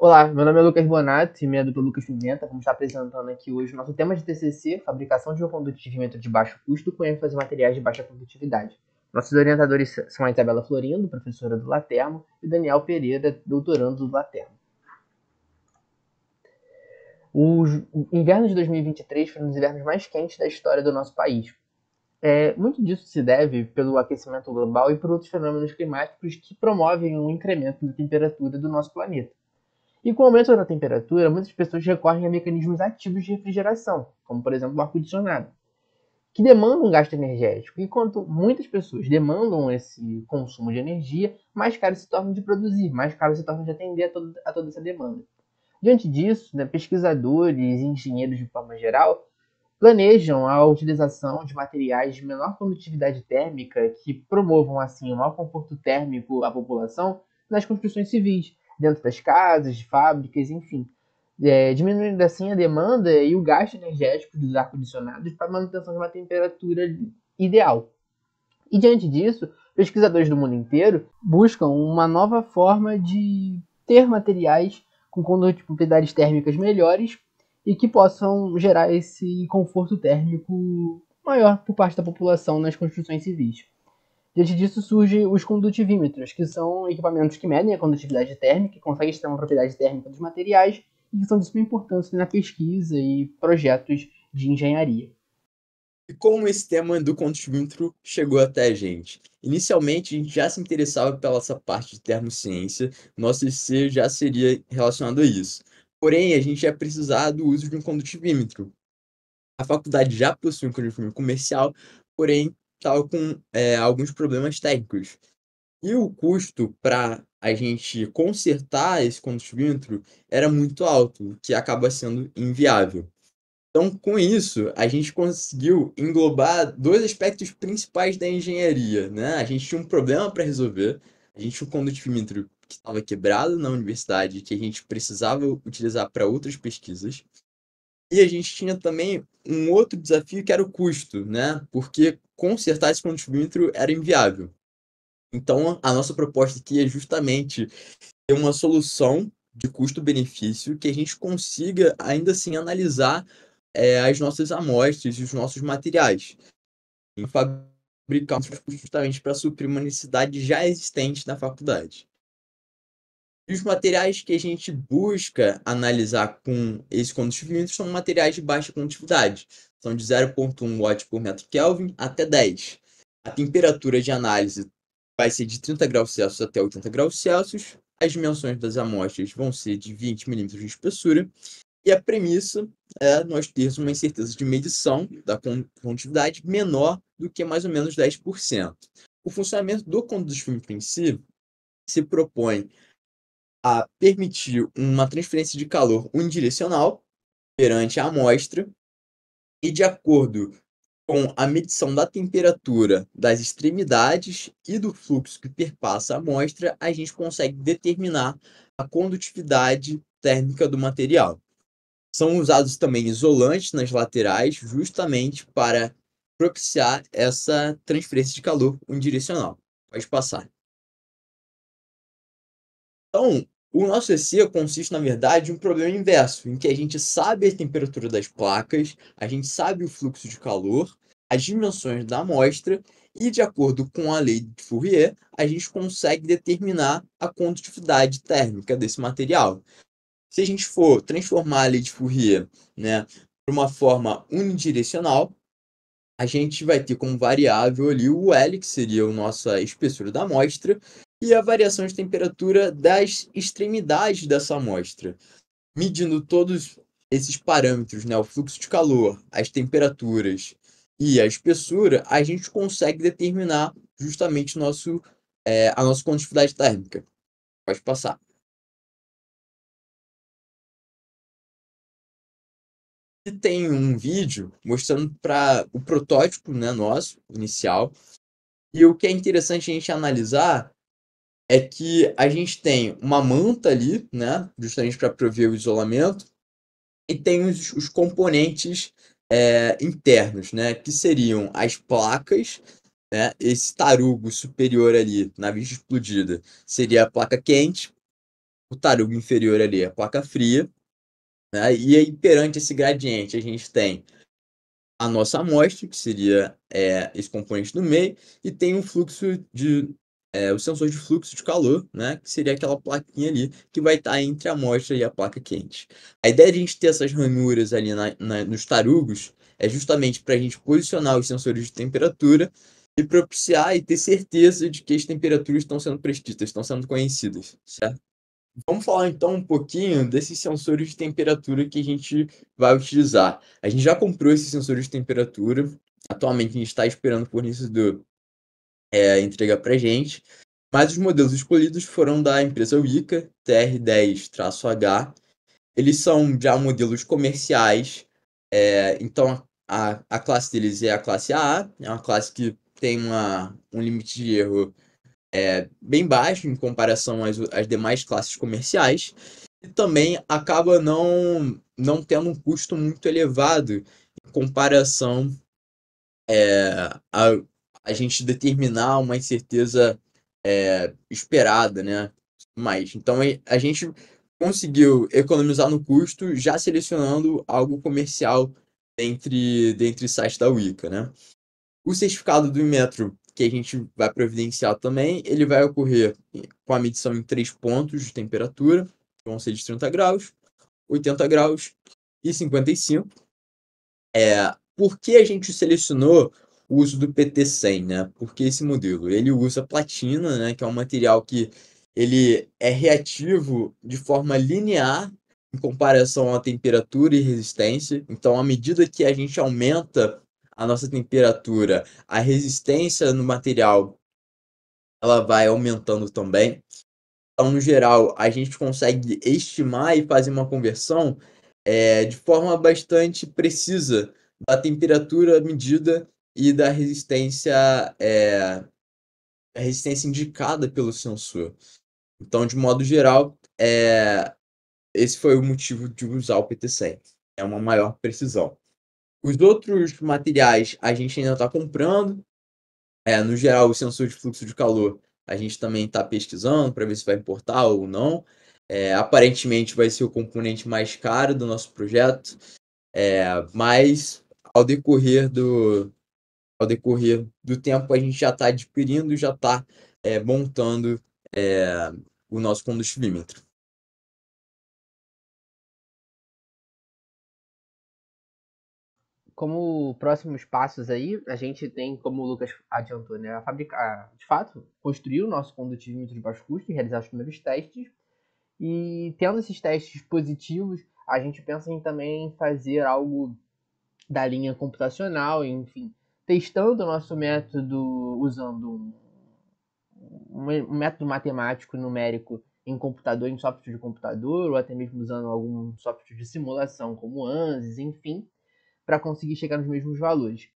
Olá, meu nome é Lucas Bonatti, minha dupla Lucas Pimenta. Vamos estar apresentando aqui hoje o nosso tema de TCC, fabricação de um condutímetro de baixo custo com ênfase em materiais de baixa condutividade. Nossos orientadores são a Isabela Florindo, professora do Latermo, e o Daniel Pereira, doutorando do Latermo. O inverno de 2023 foi um dos invernos mais quentes da história do nosso país. Muito disso se deve pelo aquecimento global e por outros fenômenos climáticos que promovem um incremento da temperatura do nosso planeta. E com o aumento da temperatura, muitas pessoas recorrem a mecanismos ativos de refrigeração, como por exemplo o ar-condicionado, que demandam um gasto energético. E quanto muitas pessoas demandam esse consumo de energia, mais caro se torna de produzir, mais caro se torna de atender a toda essa demanda. Diante disso, né, pesquisadores e engenheiros de forma geral planejam a utilização de materiais de menor condutividade térmica que promovam assim o maior conforto térmico à população nas construções civis, dentro das casas, de fábricas, enfim, diminuindo assim a demanda e o gasto energético dos ar-condicionados para a manutenção de uma temperatura ideal. E diante disso, pesquisadores do mundo inteiro buscam uma nova forma de ter materiais com condutividades térmicas melhores e que possam gerar esse conforto térmico maior por parte da população nas construções civis. Diante disso surgem os condutivímetros, que são equipamentos que medem a condutividade térmica, que conseguem extrair uma propriedade térmica dos materiais e que são de suma importância na pesquisa e projetos de engenharia. E como esse tema do contímetro chegou até a gente? Inicialmente, a gente já se interessava pela essa parte de termociência, nosso TCC já seria relacionado a isso. Porém, a gente ia precisar do uso de um condutivímetro. A faculdade já possui um condutivímetro comercial, porém, estava com alguns problemas técnicos. E o custo para a gente consertar esse condutivímetro era muito alto, o que acaba sendo inviável. Então, com isso, a gente conseguiu englobar dois aspectos principais da engenharia, né? A gente tinha um problema para resolver, a gente tinha um condutímetro que estava quebrado na universidade, que a gente precisava utilizar para outras pesquisas, e a gente tinha também um outro desafio que era o custo, né? Porque consertar esse condutímetro era inviável. Então, a nossa proposta aqui é justamente ter uma solução de custo-benefício que a gente consiga ainda assim analisar as nossas amostras e os nossos materiais e fabricar justamente para suprir uma necessidade já existente na faculdade. E os materiais que a gente busca analisar com esse combustível são materiais de baixa condutividade, são de 0,1 watt por metro Kelvin até 10. A temperatura de análise vai ser de 30 graus Celsius até 80 graus Celsius. As dimensões das amostras vão ser de 20 milímetros de espessura. E a premissa é nós termos uma incerteza de medição da condutividade menor do que mais ou menos 10%. O funcionamento do condutivímetro em si se propõe a permitir uma transferência de calor unidirecional perante a amostra e, de acordo com a medição da temperatura das extremidades e do fluxo que perpassa a amostra, a gente consegue determinar a condutividade térmica do material. São usados também isolantes nas laterais, justamente para propiciar essa transferência de calor unidirecional. Pode passar. Então, o nosso EC consiste, na verdade, em um problema inverso, em que a gente sabe a temperatura das placas, a gente sabe o fluxo de calor, as dimensões da amostra, e, de acordo com a lei de Fourier, a gente consegue determinar a condutividade térmica desse material. Se a gente for transformar a lei de Fourier, né, para uma forma unidirecional, a gente vai ter como variável ali o L, que seria a nossa espessura da amostra, e a variação de temperatura das extremidades dessa amostra. Medindo todos esses parâmetros, né, o fluxo de calor, as temperaturas e a espessura, a gente consegue determinar justamente a nossa condutividade térmica. Pode passar. E tem um vídeo mostrando para o protótipo, né, nosso, inicial. E o que é interessante a gente analisar é que a gente tem uma manta ali, né, justamente para prover o isolamento, e tem os componentes internos, né, que seriam as placas, né, esse tarugo superior ali, na vista explodida, seria a placa quente, o tarugo inferior ali é a placa fria, né? E aí, perante esse gradiente, a gente tem a nossa amostra, que seria esse componente do meio, e tem um fluxo o sensor de fluxo de calor, né? Que seria aquela plaquinha ali que vai estar entre a amostra e a placa quente. A ideia de a gente ter essas ranhuras ali nos tarugos é justamente para a gente posicionar os sensores de temperatura e propiciar e ter certeza de que as temperaturas estão sendo prescritas, estão sendo conhecidas, certo? Vamos falar então um pouquinho desses sensores de temperatura que a gente vai utilizar. A gente já comprou esses sensores de temperatura. Atualmente a gente está esperando o fornecedor entregar para a gente. Mas os modelos escolhidos foram da empresa Wika, TR10-H. Eles são já modelos comerciais. Então a classe deles é a classe AA. É uma classe que tem um limite de erro bem baixo em comparação às demais classes comerciais e também acaba não tendo um custo muito elevado em comparação a, a gente determinar uma incerteza esperada, né? Mas então a gente conseguiu economizar no custo já selecionando algo comercial dentre os sites da Wika, né? O certificado do Inmetro, que a gente vai providenciar também, ele vai ocorrer com a medição em 3 pontos de temperatura, que vão ser de 30 graus, 80 graus e 55. Por que a gente selecionou o uso do PT100, né? Porque esse modelo, ele usa platina, né, que é um material que ele é reativo de forma linear em comparação à temperatura e resistência. Então, à medida que a gente aumenta a nossa temperatura, a resistência no material ela vai aumentando também. Então, no geral, a gente consegue estimar e fazer uma conversão de forma bastante precisa da temperatura medida e da a resistência indicada pelo sensor. Então, de modo geral, esse foi o motivo de usar o PT100. É uma maior precisão. Os outros materiais a gente ainda está comprando. No geral, o sensor de fluxo de calor a gente também está pesquisando para ver se vai importar ou não. Aparentemente vai ser o componente mais caro do nosso projeto, mas ao decorrer do tempo a gente já está adquirindo, já está montando o nosso combustível. Como próximos passos aí, a gente tem, como o Lucas adiantou, né, de fato, construir o nosso condutímetro de baixo custo e realizar os primeiros testes. E tendo esses testes positivos, a gente pensa em também fazer algo da linha computacional, enfim, testando o nosso método usando um método matemático numérico em computador, em software de computador, ou até mesmo usando algum software de simulação como ANSYS, enfim, para conseguir chegar nos mesmos valores.